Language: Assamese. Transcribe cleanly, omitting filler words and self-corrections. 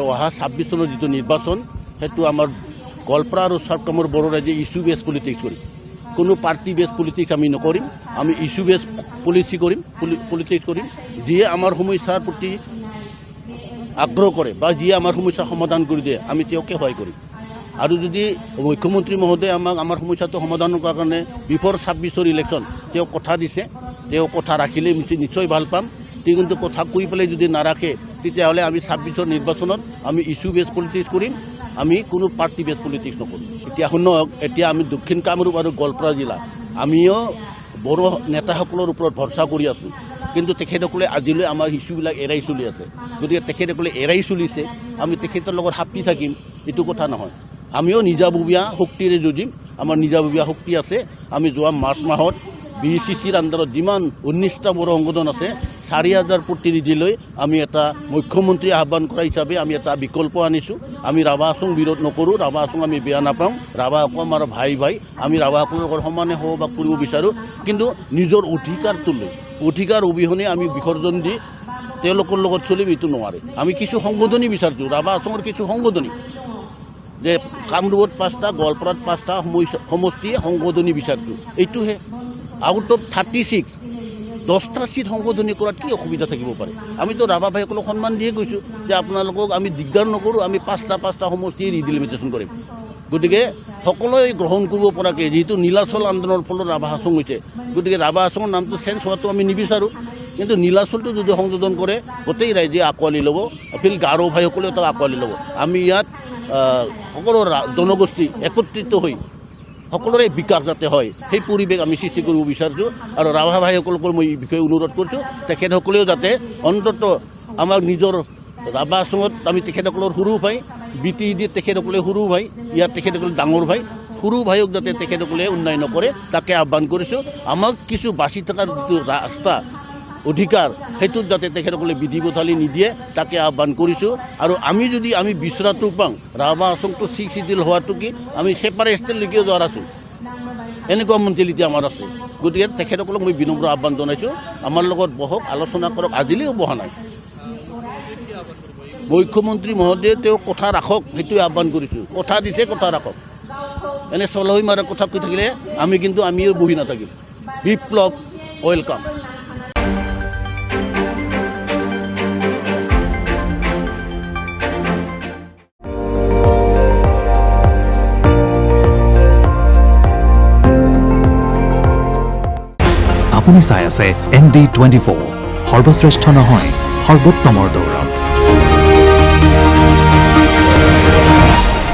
অহা 26 চনৰ যিটো নিৰ্বাচন সেইটো আমাৰ গোৱালপাৰা আৰু চাউথকামৰ বড়ো ৰাইজে ইস্যু বেছ পলিটিক্স কৰিম। কোনো পাৰ্টি বেছ পলিটিক্স আমি নকৰিম, আমি ইস্যু বেছ পলিটিক্স কৰিম। যিয়ে আমাৰ সমস্যাৰ প্ৰতি আগ্ৰহ কৰে বা যিয়ে আমাৰ সমস্যা সমাধান কৰি দিয়ে আমি তেওঁকে সহায় কৰিম। আৰু যদি মুখ্যমন্ত্ৰী মহোদয়ে আমাৰ সমস্যাটো সমাধান কৰাৰ কাৰণে বিফৰ 26 ইলেকশ্যন তেওঁ কথা দিছে, তেওঁ কথা ৰাখিলে নিশ্চয় ভাল পাম। কিন্তু কথা কৈ পেলাই যদি নাৰাখে তেতিয়াহ'লে আমি 26 নিৰ্বাচনত আমি ইস্যু বেছ পলিটিক্স কৰিম, আমি কোনো পাৰ্টি বেছ পলিটিক্স নকৰিম। এতিয়া শুনক, এতিয়া আমি দক্ষিণ কামৰূপ আৰু গোৱালপাৰা জিলা আমিও বড়ো নেতাসকলৰ ওপৰত ভৰসা কৰি আছোঁ, কিন্তু তেখেতসকলে আজিলৈ আমাৰ ইস্যুবিলাক এৰাই চলি আছে। গতিকে তেখেতসকলে এৰাই চলিছে, আমি তেখেতৰ লগত সাপি থাকিম এইটো কথা নহয়। আমিও নিজাববীয়া শক্তিৰে যুঁজিম, আমাৰ নিজাববীয়া শক্তি আছে। আমি যোৱা মাৰ্চ মাহত BCCৰ আণ্ডাৰত যিমান 19টা বড়ো সংগঠন আছে 4000 প্ৰতিনিধিলৈ আমি এটা মুখ্যমন্ত্ৰী আহ্বান কৰা হিচাপে আমি এটা বিকল্প আনিছোঁ। আমি ৰাভা আচং বিৰোধ নকৰোঁ, ৰাভা আচং আমি বেয়া নাপাওঁ, ৰাভা আকৌ আমাৰ ভাই আমি ৰাভাসকলৰ লগত সমানে সহবাস কৰিব বিচাৰোঁ। কিন্তু নিজৰ অধিকাৰটো লৈ অধিকাৰ অবিহনে আমি বিসৰ্জন দি তেওঁলোকৰ লগত চলিম এইটো নোৱাৰে। আমি কিছু সংগঠনি বিচাৰিছোঁ, ৰাভা আচঙৰ কিছু সংগঠনি, যে কামৰূপত 5টা গোৱালপাৰাত 5টা সমষ্টিয়ে সংগঠনি বিচাৰিছোঁ। এইটোহে আউট অফ 36 10টা চিট সংশোধনী কৰাত কি অসুবিধা থাকিব পাৰে? আমিতো ৰাভা ভাইসকলক সন্মান দিয়ে কৈছোঁ যে আপোনালোকক আমি দিগদাৰ নকৰোঁ, আমি 5টা সমষ্টিয়ে ৰিডিলিমিটেশ্যন কৰিম। গতিকে সকলোৱে গ্ৰহণ কৰিব পৰাকৈ, যিহেতু নীলাচল আন্দোলনৰ ফলত ৰাভা আচং হৈছে, গতিকে ৰাভা আচঙৰ নামটো চেঞ্জ হোৱাটো আমি নিবিচাৰোঁ। কিন্তু নীলাচলটো যদি সংযোজন কৰে গোটেই ৰাইজে আঁকোৱালি ল'ব, ফিল গাৰো ভাইসকলেও তাক আঁকোৱালি ল'ব। আমি ইয়াত সকলো জনগোষ্ঠী একত্ৰিত হৈ সকলোৰে বিকাশ যাতে হয় সেই পৰিৱেশ আমি সৃষ্টি কৰিব বিচাৰিছোঁ। আৰু ৰাভা ভাইসকলক মই এই বিষয়ে অনুৰোধ কৰিছোঁ, তেখেতসকলেও যাতে অন্তত আমাৰ নিজৰ ৰাভা আচঙত আমি তেখেতসকলৰ সৰু ভাই, BTED তেখেতসকলে সৰু ভাই, ইয়াত তেখেতসকলে ডাঙৰ ভাই, সৰু ভাইক যাতে তেখেতসকলে উন্নয়ন নকৰে তাকে আহ্বান কৰিছোঁ। আমাক কিছু বাচি থকাৰ যিটো ৰাস্তা অধিকাৰ সেইটোত যাতে তেখেতসকলে বিধি পথালি নিদিয়ে তাকে আহ্বান কৰিছোঁ। আৰু আমি যদি আমি বিচৰাটো পাওঁ, ৰাভা আচংটো 6 চিডিউল হোৱাটো কি আমি ছেপাৰেটলৈকেও যোৱাৰ আছোঁ, এনেকুৱা মেণ্টেলিটি আমাৰ আছে। গতিকে তেখেতসকলক মই বিনম্ৰ আহ্বান জনাইছোঁ, আমাৰ লগত বহক, আলোচনা কৰক। আজিলৈও বহা নাই। মুখ্যমন্ত্ৰী মহোদয়ে তেওঁ কথা ৰাখক, সেইটোৱে আহ্বান কৰিছোঁ। কথা দিছে, কথা ৰাখক। এনে চলহৈ মাৰা কথা কৈ থাকিলে আমিও বহি নাথাকিম। বিপ্লৱ ৱেলকাম। আপুনি চাই আছে ND24, সৰ্বশ্ৰেষ্ঠ নহয় সৰ্বোত্তমৰ দৌৰ।